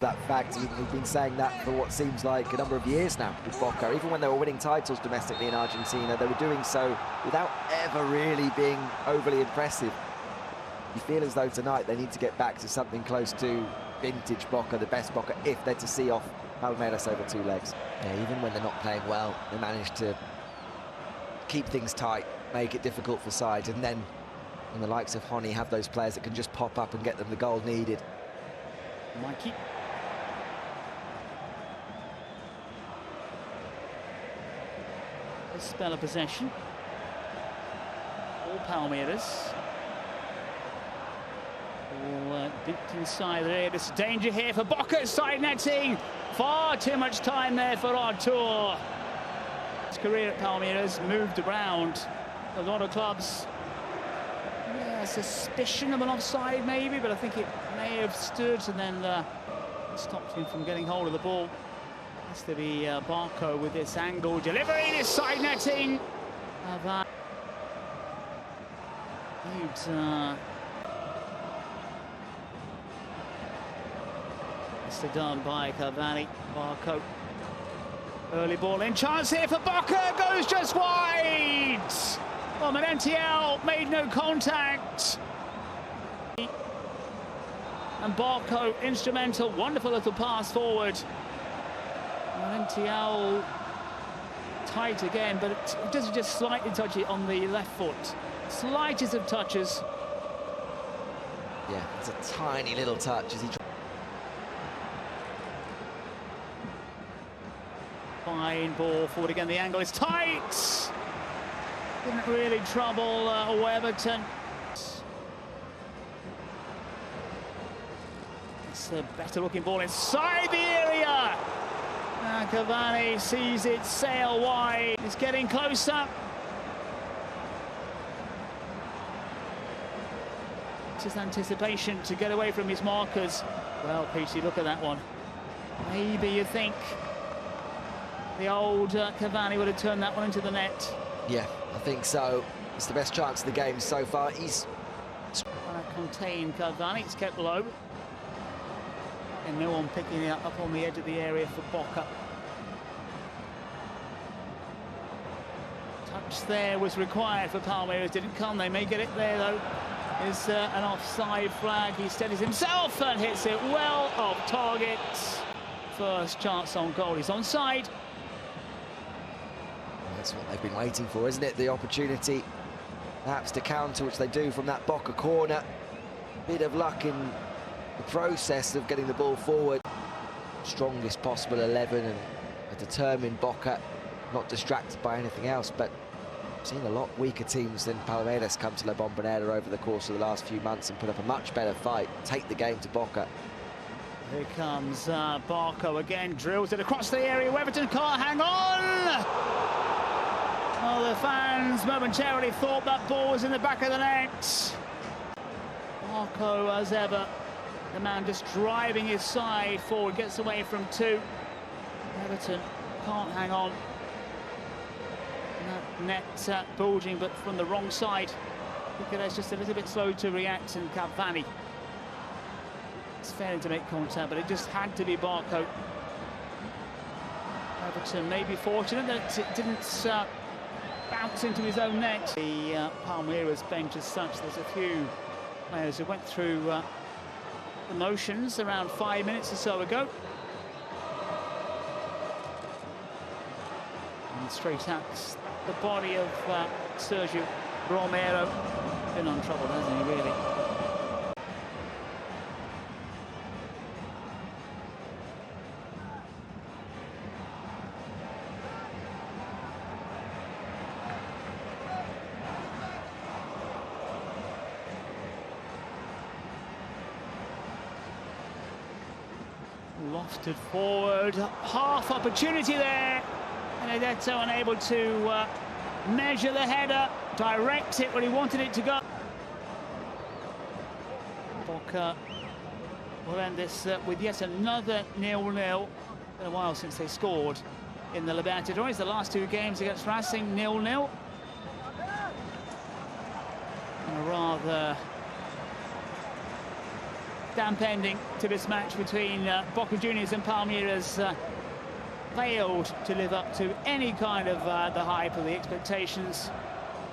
That fact, we've been saying that for what seems like a number of years now with Boca. Even when they were winning titles domestically in Argentina, they were doing so without ever really being overly impressive. You feel as though tonight they need to get back to something close to vintage Boca, the best Boca, if they're to see off Palmeiras over two legs. Yeah, even when they're not playing well, they manage to keep things tight, make it difficult for sides, and then when the likes of Honi have those players that can just pop up and get them the goal needed. Mikey. A spell of possession. All Palmeiras. All deep inside there. There's danger here for Boca. Side netting. Far too much time there for Artur. His career at Palmeiras moved around a lot of clubs. Yeah, suspicion of an offside maybe, but I think it may have stood and then stopped him from getting hold of the ball. Has to be Barco with this angle delivery, this side netting. It's done by Cavani. Barco. Early ball in, chance here for Boca, goes just wide. Well, Merentiel made no contact. And Barco instrumental, wonderful little pass forward. Merentiel tight again, but it does just slightly touch it on the left foot. Slightest of touches. Yeah, it's a tiny little touch as he. Fine ball forward again, the angle is tight. Didn't really trouble Weberton. It's a better looking ball inside the area. Cavani sees it sail wide. It's getting closer. Just anticipation to get away from his markers. Well, Peachy, look at that one. Maybe you think the old Cavani would have turned that one into the net. Yeah, I think so. It's the best chance of the game so far. He's contained Cavani. It's kept low. And no one picking it up on the edge of the area for Boca. Touch there was required for Palmeiras. Didn't come. They may get it there though. Is an offside flag. He steadies himself and hits it well off target. First chance on goal. He's onside. That's what they've been waiting for, isn't it? The opportunity, perhaps to counter, which they do from that Boca corner. Bit of luck in the process of getting the ball forward. Strongest possible 11 and a determined Boca, not distracted by anything else. But I've seen a lot weaker teams than Palmeiras come to La Bombonera over the course of the last few months and put up a much better fight, take the game to Boca. Here comes Barco again, drills it across the area. Weberton can't hang on. Well, the fans momentarily thought that ball was in the back of the net. Barco, as ever, the man just driving his side forward, gets away from two. Weberton can't hang on. And that net bulging, but from the wrong side. Piqueret's just a little bit slow to react, and Cavani is failing to make contact, but it just had to be Barco. Weberton may be fortunate that it didn't bounce into his own net. The Palmeiras bench as such, there's a few players who went through the motions around 5 minutes or so ago. And straight at the body of Sergio Romero. Been on trouble, hasn't he, really? Lofted forward, half opportunity there. Benedetto unable to measure the header, direct it where he wanted it to go. Boca will end this with yet another 0-0. Been a while since they scored in the Libertadores. The last two games against Racing, 0-0. And a rather damp ending to this match between Boca Juniors and Palmeiras. Failed to live up to any kind of the hype or the expectations.